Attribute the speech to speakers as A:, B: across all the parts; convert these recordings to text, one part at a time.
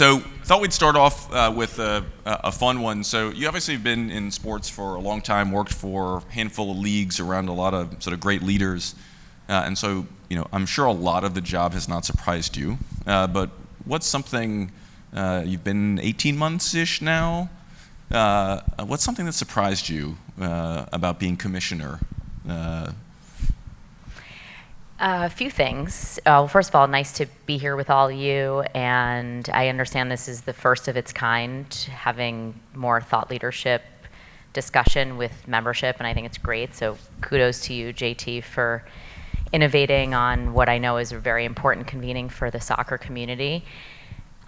A: So thought we'd start off with a fun one. So you obviously have been in sports for a long time, worked for a handful of leagues around a lot of sort of great leaders. And so, I'm sure a lot of the job has not surprised you. But what's something, you've been 18 months-ish now? What's something that surprised you about being commissioner?
B: A few things. Well, first of all, nice to be here with all of you, and I understand this is the first of its kind, having more thought leadership discussion with membership, and I think it's great. So kudos to you, JT, for innovating on what I know is a very important convening for the soccer community.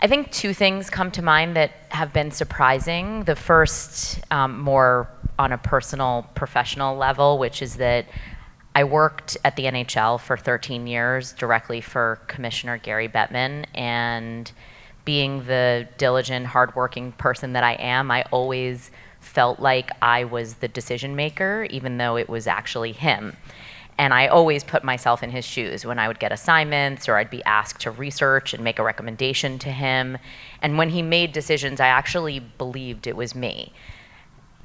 B: I think two things come to mind that have been surprising. The first, more on a personal, professional level, which is that I worked at the NHL for 13 years directly for Commissioner Gary Bettman, and being the diligent, hardworking person that I am, I always felt like I was the decision maker, even though it was actually him. And I always put myself in his shoes when I would get assignments or I'd be asked to research and make a recommendation to him. And when he made decisions, I actually believed it was me.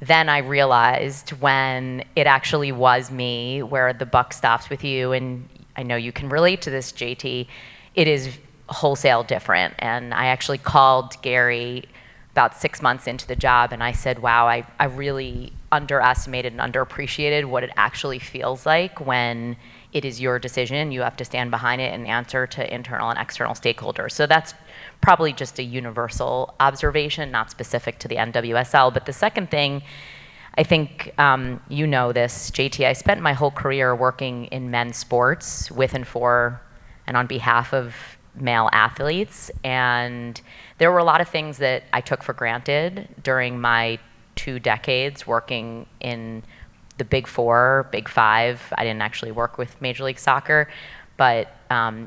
B: Then I realized when it actually was me, where the buck stops with you, and I know you can relate to this, JT, it is wholesale different. And I actually called Gary about 6 months into the job, and I said, wow, I really underestimated and underappreciated what it actually feels like when it is your decision. You have to stand behind it and answer to internal and external stakeholders. So that's probably just a universal observation, not specific to the NWSL. But the second thing, I think you know this, JT, I spent my whole career working in men's sports with and for and on behalf of male athletes. And there were a lot of things that I took for granted during my 2 decades working in the Big Four, Big Five. I didn't actually work with Major League Soccer, but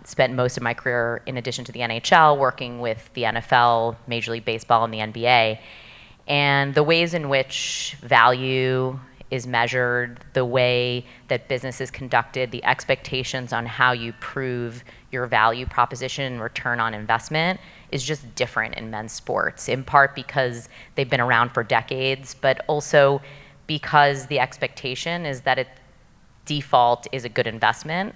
B: spent most of my career, in addition to the NHL, working with the NFL, Major League Baseball, and the NBA. And the ways in which value is measured, the way that business is conducted, the expectations on how you prove your value proposition and return on investment is just different in men's sports, in part because they've been around for decades, but also because the expectation is that default is a good investment.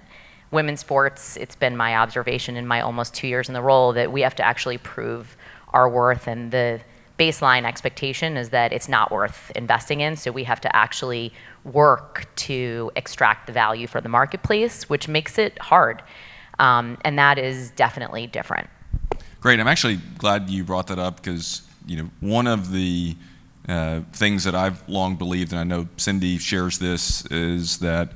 B: Women's sports, it's been my observation in my almost 2 years in the role that we have to actually prove our worth, and the baseline expectation is that it's not worth investing in, so we have to actually work to extract the value for the marketplace, which makes it hard, and that is definitely different.
A: Great, I'm actually glad you brought that up because one of the things that I've long believed, and I know Cindy shares this, is that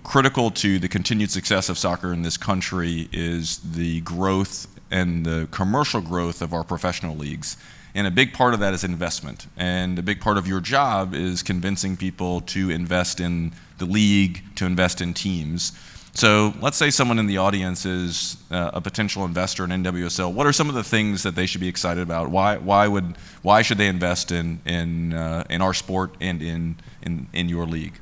A: critical to the continued success of soccer in this country is the growth and the commercial growth of our professional leagues. And a big part of that is investment. And a big part of your job is convincing people to invest in the league, to invest in teams. So let's say someone in the audience is a potential investor in NWSL. What are some of the things that they should be excited about? Why should they invest in our sport and in your league?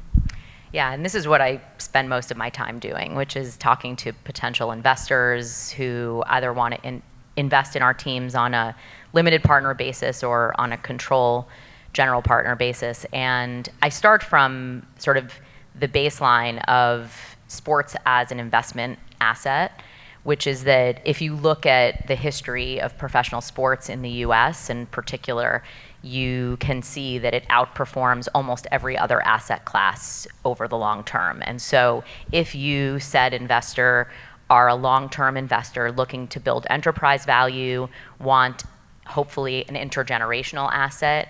B: Yeah, and this is what I spend most of my time doing, which is talking to potential investors who either want to invest in our teams on a limited partner basis or on a control general partner basis. And I start from sort of the baseline of sports as an investment asset, which is that if you look at the history of professional sports in the US in particular, you can see that it outperforms almost every other asset class over the long term. And so if you, said investor, are a long-term investor looking to build enterprise value, want hopefully an intergenerational asset,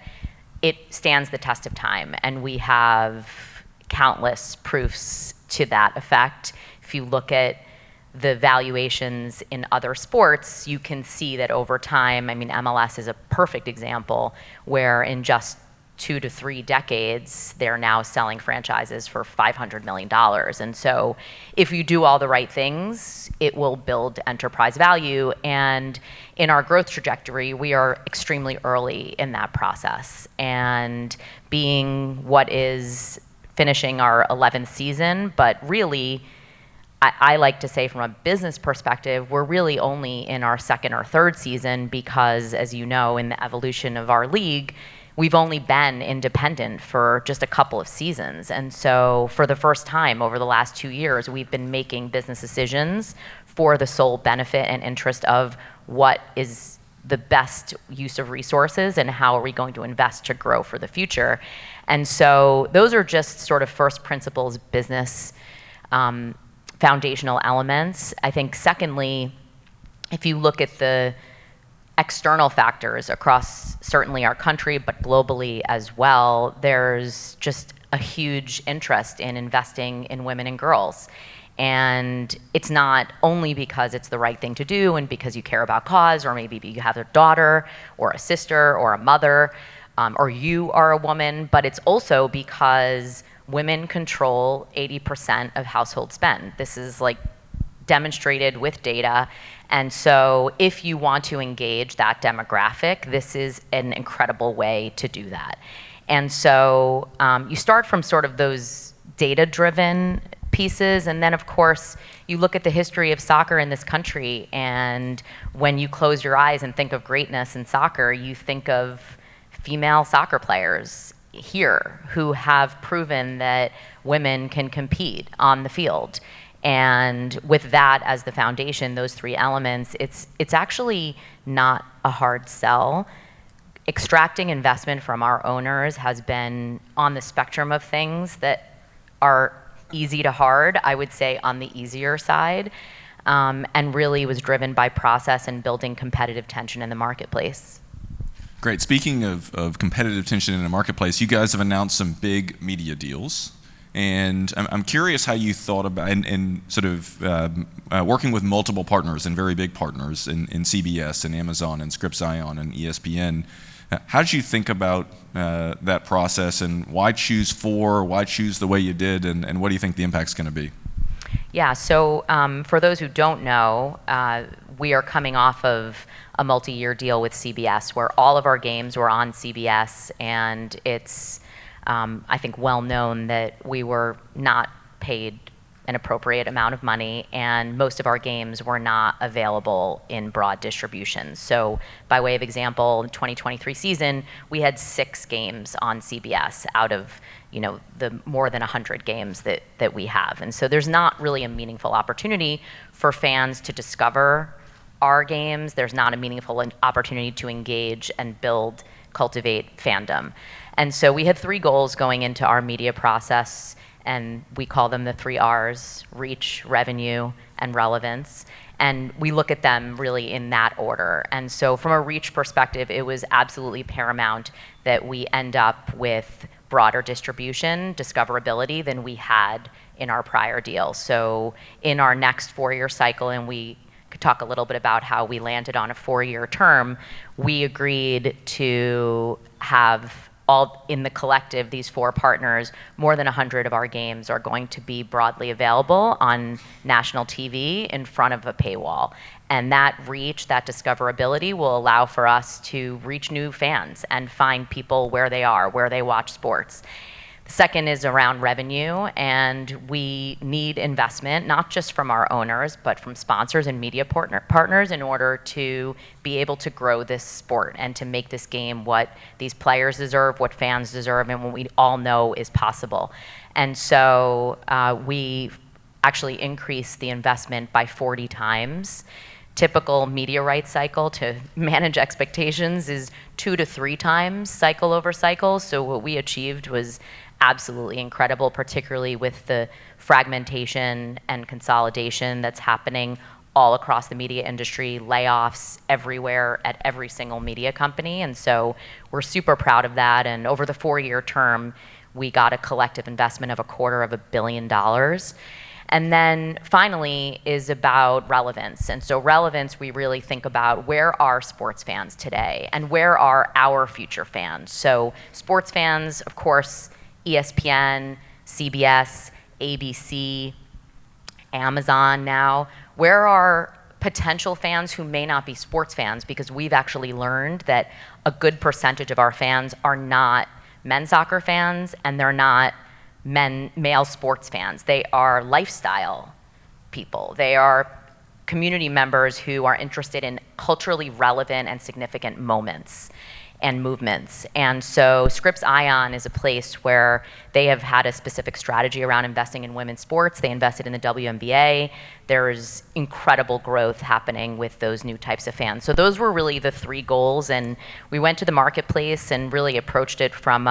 B: it stands the test of time. And we have countless proofs to that effect. If you look at the valuations in other sports, you can see that over time, MLS is a perfect example where in just 2 to 3 decades, they're now selling franchises for $500 million. And so if you do all the right things, it will build enterprise value. And in our growth trajectory, we are extremely early in that process. And being what is finishing our 11th season, but really I like to say from a business perspective, we're really only in our second or third season because, as you know, in the evolution of our league, we've only been independent for just a couple of seasons. And so for the first time over the last 2 years, we've been making business decisions for the sole benefit and interest of what is the best use of resources and how are we going to invest to grow for the future. And so those are just sort of first principles business foundational elements. I think secondly, if you look at the external factors across certainly our country, but globally as well, there's just a huge interest in investing in women and girls. And it's not only because it's the right thing to do and because you care about cause, or maybe you have a daughter or a sister or a mother, or you are a woman, but it's also because women control 80% of household spend. This is like demonstrated with data. And so if you want to engage that demographic, this is an incredible way to do that. And so you start from sort of those data-driven pieces, and then of course you look at the history of soccer in this country, and when you close your eyes and think of greatness in soccer, you think of female soccer players here who have proven that women can compete on the field. And with that as the foundation, those three elements, it's actually not a hard sell. Extracting investment from our owners has been on the spectrum of things that are easy to hard, I would say on the easier side, and really was driven by process and building competitive tension in the marketplace.
A: Great. Speaking of competitive tension in the marketplace, you guys have announced some big media deals. And I'm curious how you thought about, and sort of working with multiple partners and very big partners in CBS and Amazon and Scripps Ion and ESPN. How did you think about that process, and why choose four? Why choose the way you did, and what do you think the impact's going to be?
B: Yeah, so for those who don't know, we are coming off of a multi-year deal with CBS where all of our games were on CBS, and it's I think well known that we were not paid an appropriate amount of money, and most of our games were not available in broad distribution. So by way of example, 2023 season, we had 6 games on CBS out of the more than 100 games that we have. And so there's not really a meaningful opportunity for fans to discover our games. There's not a meaningful opportunity to engage and cultivate fandom. And so we had 3 goals going into our media process, and we call them the 3 R's: reach, revenue, and relevance. And we look at them really in that order. And so from a reach perspective, it was absolutely paramount that we end up with broader distribution, discoverability than we had in our prior deal. So in our next 4-year cycle, and we could talk a little bit about how we landed on a 4-year term, we agreed to have all in the collective, these 4 partners, more than 100 of our games are going to be broadly available on national TV in front of a paywall. And that reach, that discoverability will allow for us to reach new fans and find people where they are, where they watch sports. The second is around revenue, and we need investment, not just from our owners, but from sponsors and media partners in order to be able to grow this sport and to make this game what these players deserve, what fans deserve, and what we all know is possible. And so we actually increased the investment by 40 times. Typical media rights cycle to manage expectations is 2 to 3 times cycle over cycle. So what we achieved was absolutely incredible, particularly with the fragmentation and consolidation that's happening all across the media industry, layoffs everywhere at every single media company. And so we're super proud of that. And over the 4-year term, we got a collective investment of $250 million. And then finally is about relevance. And so relevance, we really think about where are sports fans today and where are our future fans. So sports fans, of course, ESPN, CBS, ABC, Amazon now. Where are potential fans who may not be sports fans? Because we've actually learned that a good percentage of our fans are not men's soccer fans, and they're not male sports fans. They are lifestyle people. They are community members who are interested in culturally relevant and significant moments and movements. And so Scripps Ion is a place where they have had a specific strategy around investing in women's sports. They invested in the WNBA. There's incredible growth happening with those new types of fans. So those were really the three goals. And we went to the marketplace and really approached it from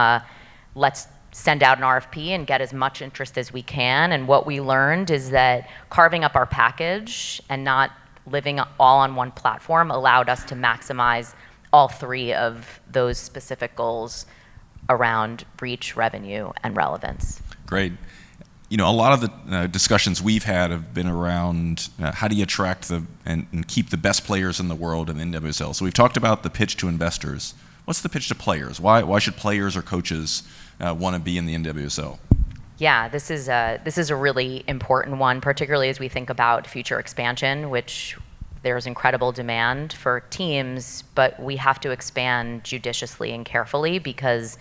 B: let's send out an RFP and get as much interest as we can. And what we learned is that carving up our package and not living all on one platform allowed us to maximize all three of those specific goals around reach, revenue, and relevance.
A: Great. A lot of the discussions we've had have been around how do you attract and keep the best players in the world in the NWSL. So we've talked about the pitch to investors. What's the pitch to players? Why should players or coaches want to be in the NWSL?
B: Yeah, this is a really important one, particularly as we think about future expansion, which there's incredible demand for teams, but we have to expand judiciously and carefully because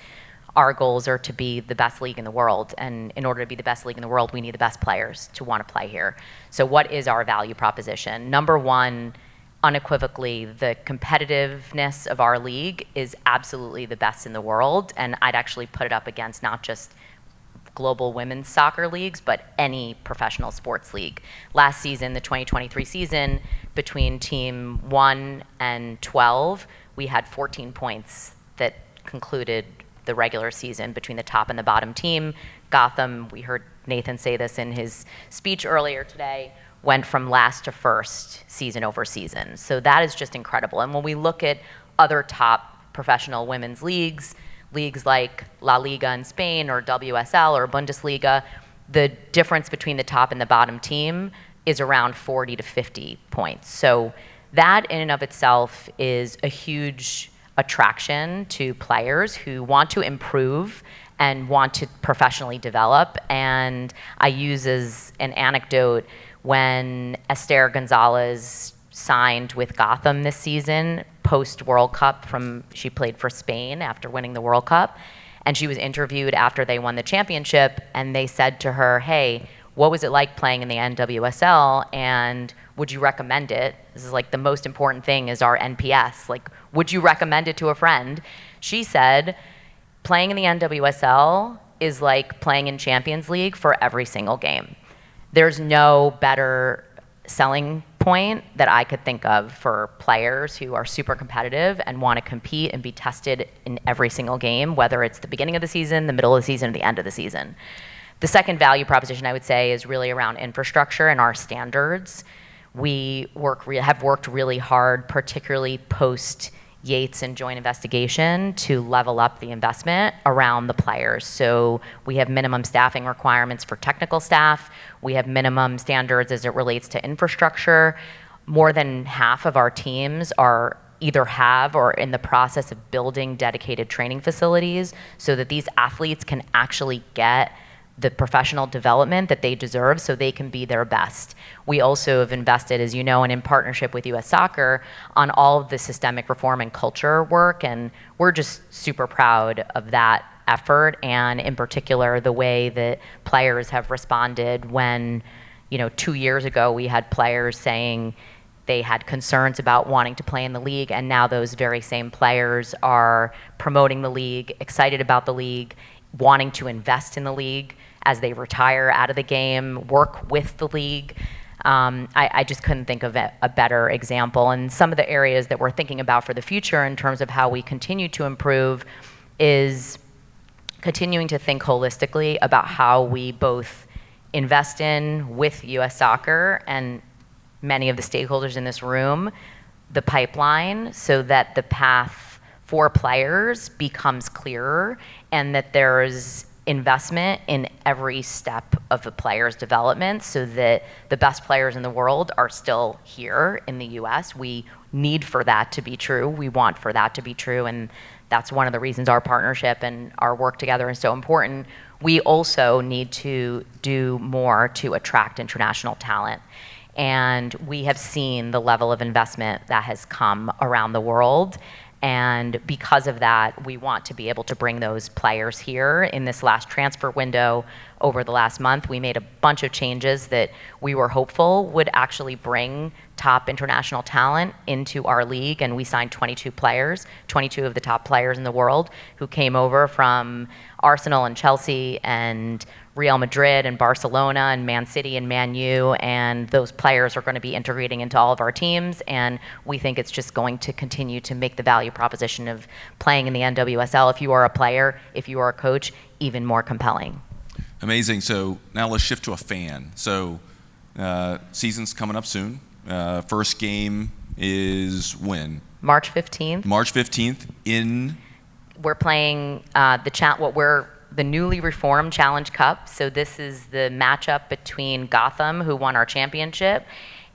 B: our goals are to be the best league in the world. And in order to be the best league in the world, we need the best players to want to play here. So what is our value proposition? Number one, unequivocally, the competitiveness of our league is absolutely the best in the world. And I'd actually put it up against not just global women's soccer leagues, but any professional sports league. Last season, the 2023 season, between team 1 and 12, we had 14 points that concluded the regular season between the top and the bottom team. Gotham, we heard Nathan say this in his speech earlier today, went from last to first season over season. So that is just incredible. And when we look at other top professional women's leagues like La Liga in Spain or WSL or Bundesliga, the difference between the top and the bottom team is around 40 to 50 points. So that in and of itself is a huge attraction to players who want to improve and want to professionally develop. And I use as an anecdote when Esther Gonzalez signed with Gotham this season, post World Cup she played for Spain after winning the World Cup. And she was interviewed after they won the championship, and they said to her, hey, what was it like playing in the NWSL, and would you recommend it? This is like the most important thing is our NPS. Like, would you recommend it to a friend? She said, playing in the NWSL is like playing in Champions League for every single game. There's no better selling point that I could think of for players who are super competitive and want to compete and be tested in every single game, whether it's the beginning of the season, the middle of the season, or the end of the season. The second value proposition I would say is really around infrastructure and our standards. We have worked really hard, particularly post Yates and joint investigation, to level up the investment around the players. So we have minimum staffing requirements for technical staff. We have minimum standards as it relates to infrastructure. More than half of our teams are either have or in the process of building dedicated training facilities so that these athletes can actually get the professional development that they deserve so they can be their best. We also have invested, as you know, and in partnership with US Soccer on all of the systemic reform and culture work, and we're just super proud of that effort, and in particular the way that players have responded when, 2 years ago we had players saying they had concerns about wanting to play in the league, and now those very same players are promoting the league, excited about the league, wanting to invest in the league as they retire out of the game, work with the league. I just couldn't think of a better example. And some of the areas that we're thinking about for the future in terms of how we continue to improve is continuing to think holistically about how we both invest in, with US Soccer and many of the stakeholders in this room, the pipeline so that the path for players becomes clearer and that there's investment in every step of the player's development so that the best players in the world are still here in the US. We need for that to be true. We want for that to be true, and that's one of the reasons our partnership and our work together is so important. We also need to do more to attract international talent. And we have seen the level of investment that has come around the world. And because of that, we want to be able to bring those players here. In this last transfer window, over the last month. We made a bunch of changes that we were hopeful would actually bring top international talent into our league, and we signed 22 players, 22 of the top players in the world who came over from Arsenal and Chelsea and Real Madrid and Barcelona and Man City and Man U, and those players are going to be integrating into all of our teams, and we think it's just going to continue to make the value proposition of playing in the NWSL, if you are a player, if you are a coach, even more compelling.
A: Amazing. So now let's shift to a fan. So season's coming up soon. First game is when?
B: March 15th.
A: March 15th in?
B: We're playing the newly reformed Challenge Cup. So this is the matchup between Gotham, who won our championship,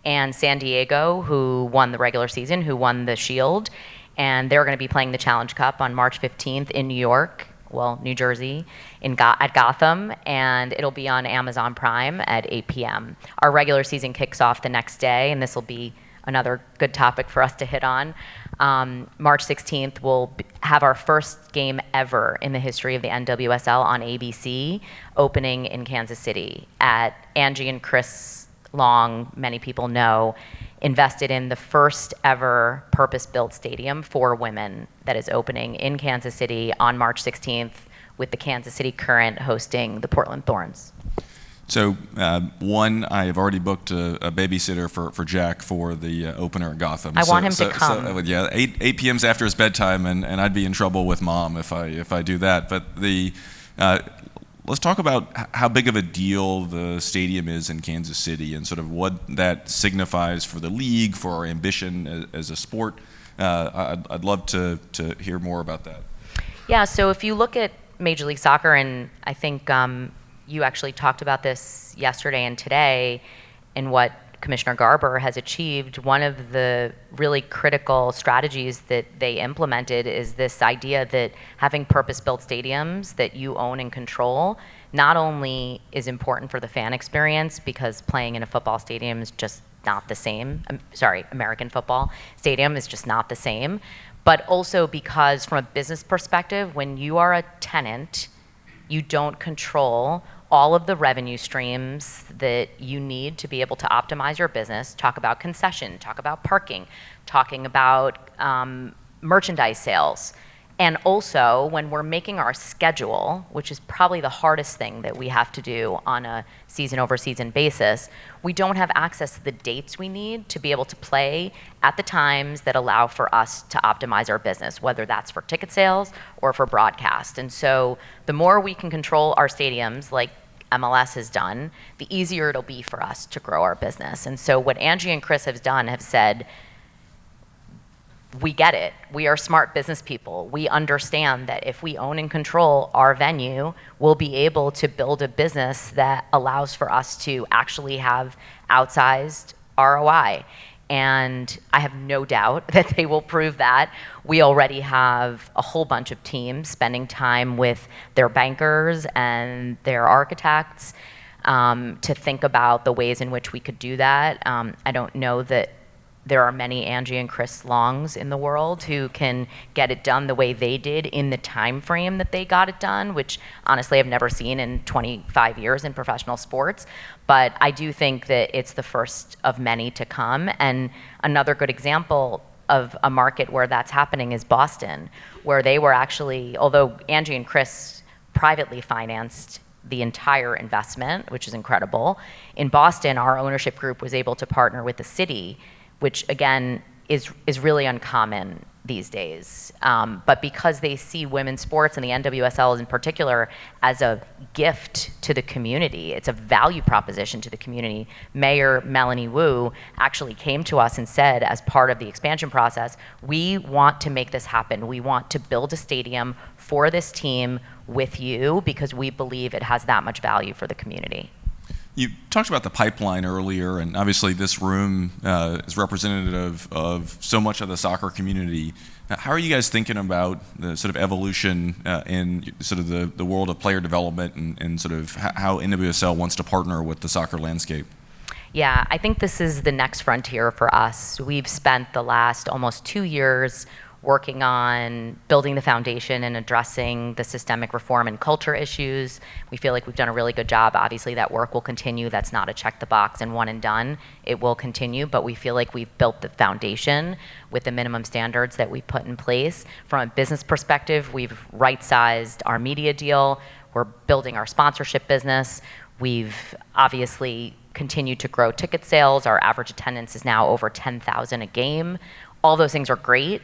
B: and San Diego, who won the regular season, who won the Shield. And they're going to be playing the Challenge Cup on March 15th in New Jersey, at Gotham, and it'll be on Amazon Prime at 8 p.m. Our regular season kicks off the next day, and this will be another good topic for us to hit on. March 16th, we'll have our first game ever in the history of the NWSL on ABC, opening in Kansas City at Angie and Chris Long, many people know, invested in the first ever purpose-built stadium for women that is opening in Kansas City on March 16th, with the Kansas City Current hosting the Portland Thorns.
A: So I have already booked a babysitter for Jack for the opener at Gotham.
B: I want him to come.
A: Yeah, 8 p.m. is after his bedtime, and I'd be in trouble with Mom if I do that. But let's talk about how big of a deal the stadium is in Kansas City and sort of what that signifies for the league, for our ambition as a sport. I'd love to hear more about that.
B: Yeah, so if you look at Major League Soccer, and I think you actually talked about this yesterday and today, in what Commissioner Garber has achieved, one of the really critical strategies that they implemented is this idea that having purpose-built stadiums that you own and control not only is important for the fan experience, because playing in a football stadium is just not the same. American football stadium is just not the same. But also because from a business perspective, when you are a tenant, you don't control all of the revenue streams that you need to be able to optimize your business. Talk about concession, talk about parking, talking about merchandise sales. And also, when we're making our schedule, which is probably the hardest thing that we have to do on a season-over-season basis, we don't have access to the dates we need to be able to play at the times that allow for us to optimize our business, whether that's for ticket sales or for broadcast. And so the more we can control our stadiums, like MLS has done, the easier it'll be for us to grow our business. And so what Angie and Chris have done have said, we get it. We are smart business people. We understand that if we own and control our venue, we'll be able to build a business that allows for us to actually have outsized ROI. And I have no doubt that they will prove that. We already have a whole bunch of teams spending time with their bankers and their architects to think about the ways in which we could do that. I don't know that there are many Angie and Chris Longs in the world who can get it done the way they did in the time frame that they got it done, which honestly I've never seen in 25 years in professional sports. But I do think that it's the first of many to come. And another good example of a market where that's happening is Boston, where they were actually, although Angie and Chris privately financed the entire investment, which is incredible, in Boston, our ownership group was able to partner with the city, which again is really uncommon these days. But because they see women's sports and the NWSL in particular as a gift to the community, it's a value proposition to the community. Mayor Melanie Wu actually came to us and said, as part of the expansion process, we want to make this happen. We want to build a stadium for this team with you because we believe it has that much value for the community.
A: You talked about the pipeline earlier, and obviously this room is representative of so much of the soccer community. How are you guys thinking about the sort of evolution in sort of the world of player development and sort of how NWSL wants to partner with the soccer landscape?
B: Yeah, I think this is the next frontier for us. We've spent the last almost 2 years working on building the foundation and addressing the systemic reform and culture issues. We feel like we've done a really good job. Obviously, that work will continue. That's not a check the box and one and done. It will continue, but we feel like we've built the foundation with the minimum standards that we put in place. From a business perspective, we've right-sized our media deal. We're building our sponsorship business. We've obviously continued to grow ticket sales. Our average attendance is now over 10,000 a game. All those things are great.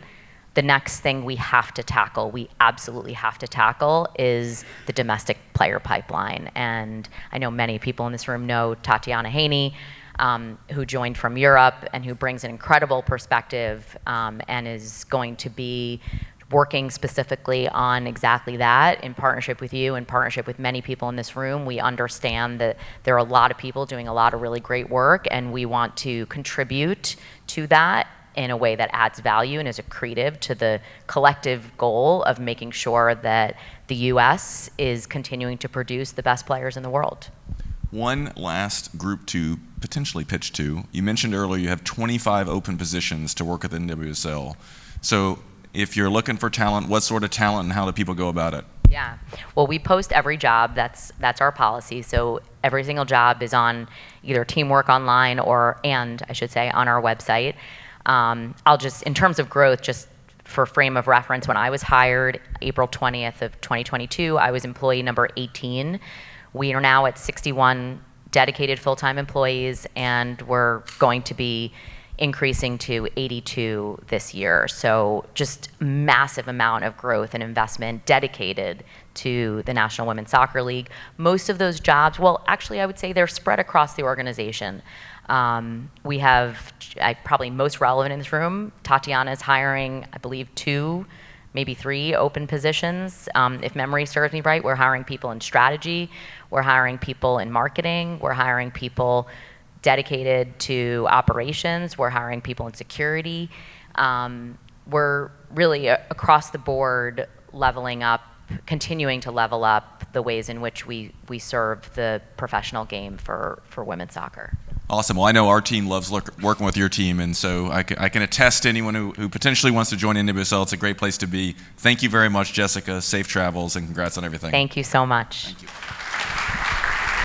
B: The next thing we have to tackle, we absolutely have to tackle, is the domestic player pipeline. And I know many people in this room know Tatiana Haney, who joined from Europe and who brings an incredible perspective and is going to be working specifically on exactly that in partnership with you, in partnership with many people in this room. We understand that there are a lot of people doing a lot of really great work, and we want to contribute to that in a way that adds value and is accretive to the collective goal of making sure that the U.S. is continuing to produce the best players in the world.
A: One last group to potentially pitch to. You mentioned earlier you have 25 open positions to work at the NWSL. So if you're looking for talent, what sort of talent and how do people go about it?
B: Yeah, well, we post every job. That's our policy. So every single job is on either Teamwork Online and I should say, on our website. I'll just, in terms of growth, just for frame of reference, when I was hired April 20th of 2022, I was employee number 18. We are now at 61 dedicated full-time employees, and we're going to be increasing to 82 this year. So just massive amount of growth and investment dedicated to the National Women's Soccer League. Most of those jobs, well, actually I would say they're spread across the organization. We have, probably most relevant in this room, Tatiana is hiring, I believe, 2, maybe 3 open positions. If memory serves me right, we're hiring people in strategy, we're hiring people in marketing, we're hiring people dedicated to operations, we're hiring people in security. We're really across the board leveling up, continuing to level up the ways in which we serve the professional game for women's soccer.
A: Awesome. Well, I know our team loves working with your team, and so I can attest to anyone who potentially wants to join NWSL. It's a great place to be. Thank you very much, Jessica. Safe travels, and congrats on everything.
B: Thank you so much.
A: Thank you.